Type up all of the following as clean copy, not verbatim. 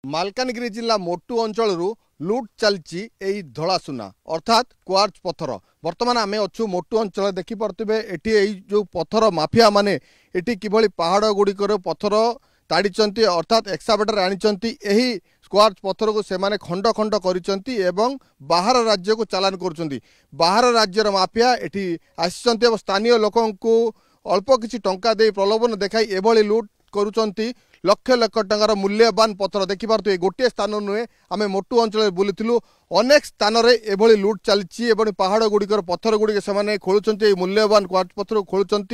मालकानगिरी जिला मोटू अंचल लुट चलती धला सुना अर्थात क्वार्ट्ज पत्थर। बर्तमान आम अच्छु मोटू अंचल देखिपे ये जो पत्थर माफिया माने एटी किभली पहाड़ गुड़िकर पत्थर ताड़ी अर्थात एक्सावेटर आनी क्वार्ट्ज पत्थर को सेमाने खंड खंड करिसेंती एवं बाहर राज्य को चालान करुछंती। बाहर राज्यर माफिया एटी आसिसेंती स्थानीय लोकों को अल्प किछि टंका दे प्रलोभन देखाई एभली लुट करुछंती। लक्ष लक्ष टंकार मूल्यवान पत्थर देखिपे गोटे स्थान नुहे आम मोटू अंचल बुलूलु अनेक स्थान में एभली लुट चलती पहाड़ गुड़िकर पत्थर गुड़िक से खोलुंट मूल्यवान क्वार्ट्ज पत्थर खोलुंट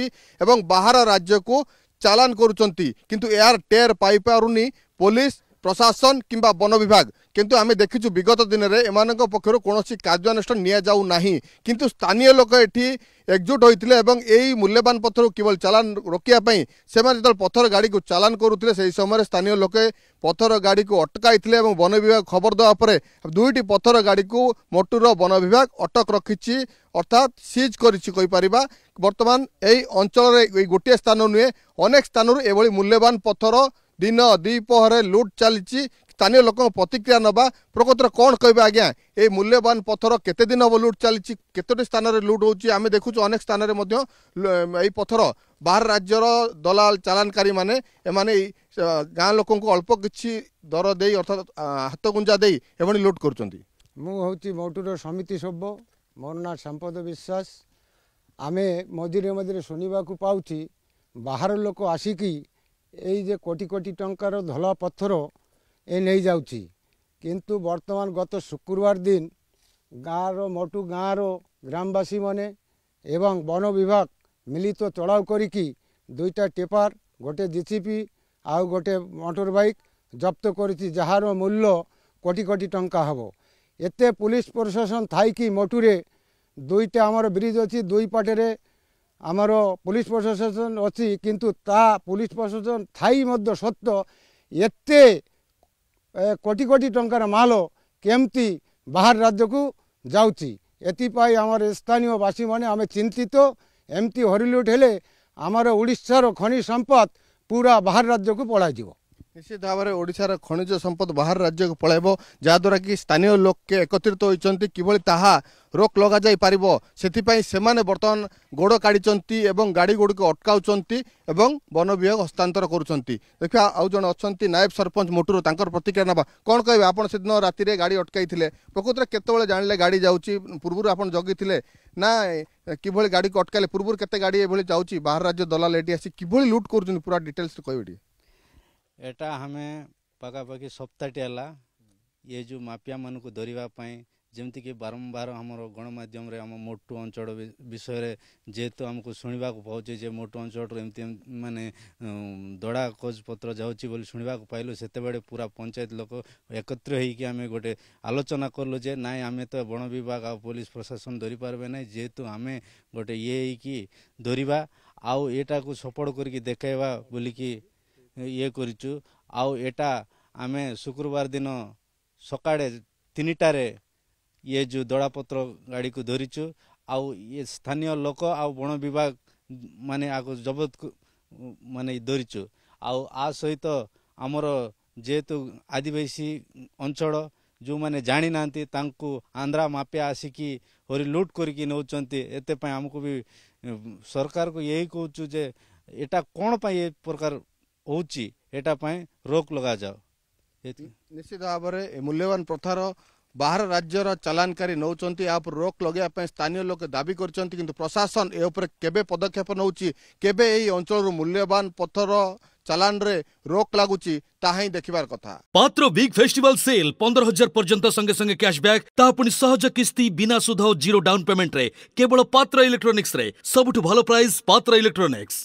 बाहर राज्य को चालान करुंच किंतु यार टेर पाई पारुनी पुलिस प्रशासन किंबा वन विभाग। किंतु आमे देखिछु विगत दिन में एम पक्षर कौन कार्यानुष्ठान निया जाऊ नाही किंतु स्थानीय लोक एठी एकजुट होइतिले एवं एई मूल्यवान पत्थर केवल चालान रोकियापाई सेमाने जब पत्थर गाड़ी को चालान करुथिले सेही समय स्थानीय लोके पत्थर गाड़ी को अटकाइथिले एवं वन विभाग खबर देवा परे दुईटी पत्थर गाड़ी को मोटूर वन विभाग अटक रखिछि अर्थात सीज करिछि कहि परिबा। वर्तमान एई अंचल रे गोटे स्थान नुहे अनेक स्थान एभली मूल्यवान पत्थर दिन द्विपहर लुट चलती। स्थानीय लोक प्रतिक्रिया नवा प्रकृतर कौन कह आज्ञा ये मूल्यवान पत्थर केते दिन हम लुट चलती केतोटी स्थान में लुट होची आमे देखुछु अनेक स्थान में पत्थर बाहर राज्यर दलाल चालानकारी माने एमाने गाँ लोकों को अल्प किछि दर दे अर्थात हाथ गुंजा दे एभली लुट करुछंती। मु होची मोटूर समिति सभ्य मोर ना संपद विश्वास। आमे मझिरे मझिरे सुनिबा को पाउची बाहर लोक आसिकी एई जे कोटी कोटी टंकार धला पत्थर ए नहीं जाउची किंतु वर्तमान गत शुक्रवार दिन गाँव मोटू गाँव ग्रामवासी माने एवं वन विभाग मिलित तो चढ़ाऊ करिकी दुईटा टेपार गोटे जीसीपी आउ गोटे मोटर बाइक जब्त करिछि जहार मूल्य कोटी कोटी टंका हबो। एते पुलिस प्रशासन थाई कि मोटूरे दुईटा आमर ब्रिज अच्छी दुई पाटे आमर पुलिस प्रशासन अच्छी किंतु ता पुलिस प्रशासन थाई मध्य सत्य एते कोटी कोटी टंकार माल केमती बाहर राज्य को जाउची एतिपाई आमर स्थानीय बासी माने आमे चिंतित एमती हरिलुट हेले आमर ओडिशार खनि संपद पूरा बाहर राज्य को पळाई जीवो। निश्चित भाव में ओडिशार खनिज संपद बाहर राज्य को पलाइब जहाद्वारा कि स्थानीय लोक के एकत्रित होती किभली ताहा रोक लगा जाई पारिबो सेथिपाई सेमाने वर्तमान गोड़ काढ़ी एवं गाड़ी गुड़ी को अटकाउचंती एवं वन विभाग हस्तांतर करुचंती। देखिए आउ जन अच्छी नायब सरपंच मोटूर तांकर प्रतिक्रिया नबा कौन कहबे आपण से दिन राति रे गाड़ी अटकाइथिले प्रकृत केतेबेले जानिले गाड़ी जाउची पूर्व आपण जगिथिले ना किभली गाड़ी को अटकाइले पूर्व केते गाड़ी एभली जाउची बाहर राज्य दलाल एटी आसी किभली लूट करूचंती पूरा डिटेल्स कहबेटी। एटा हमें पखापाखि सप्ताहटे ये जो माफिया मान को धरवाई जमती कि बारंबार आमर गणमाध्यम आम मोटू अंचल विषय जेहेतु आमको शुणा पाचे जे मोटू अंचल एमती माने दड़ा खोज पत्र जाऊँगी बोली शुणा पाइलु से पूरा पंचायत लोक एकत्र होगी आम गोटे आलोचना कलु जे नाई आम तो वन विभाग आ पुलिस प्रशासन धरी पार्बे ना जेहेतु आम गोटे ये कि धरवा आउ एटा को सपोर्ट करके देखाइबा बोलिकी ये करिचु आउ एटा आमे शुक्रवार दिन सकाळे 3टारे ये जो दड़ापत्र गाड़ी को धरीचु आउ ये स्थानीय लोक आउ वन विभाग माने आगो जबत माने धरीचु आउ आ सहित आमर जेहेतु आदिवासी अंचल जो माने जानी नांती तांकु आंध्रा माफिया आसिकी हरि लूट करके नौचंती एते पय हमको भी सरकार को यही कहूचु जे एटा कोन पय ये प्रकार होची एटा पाए रोक लगा जाओ। निश्चित भाव में मूल्यवान पत्थर बाहर राज्यर चालानकारी नौचंती आप रोक लगे स्थानीय लोक दाबी करचंती किंतु प्रशासन ए ऊपर केबे पदक्षेप नौची केबे एई अंचल मूल्यवान पत्थर चालान रे रोक लागुची ताहाई देखिबार कथा। पात्र बिग फेस्टिवल सेल 15,000 पर्यंत संगे संगे कैशबैक ता पुनी सहज किस्ती बिना सुध जीरो डाउन पेमेंट रे केवल पात्र इलेक्ट्रॉनिक्स रे सबुठ भलो प्राइस पात्र इलेक्ट्रॉनिक्स।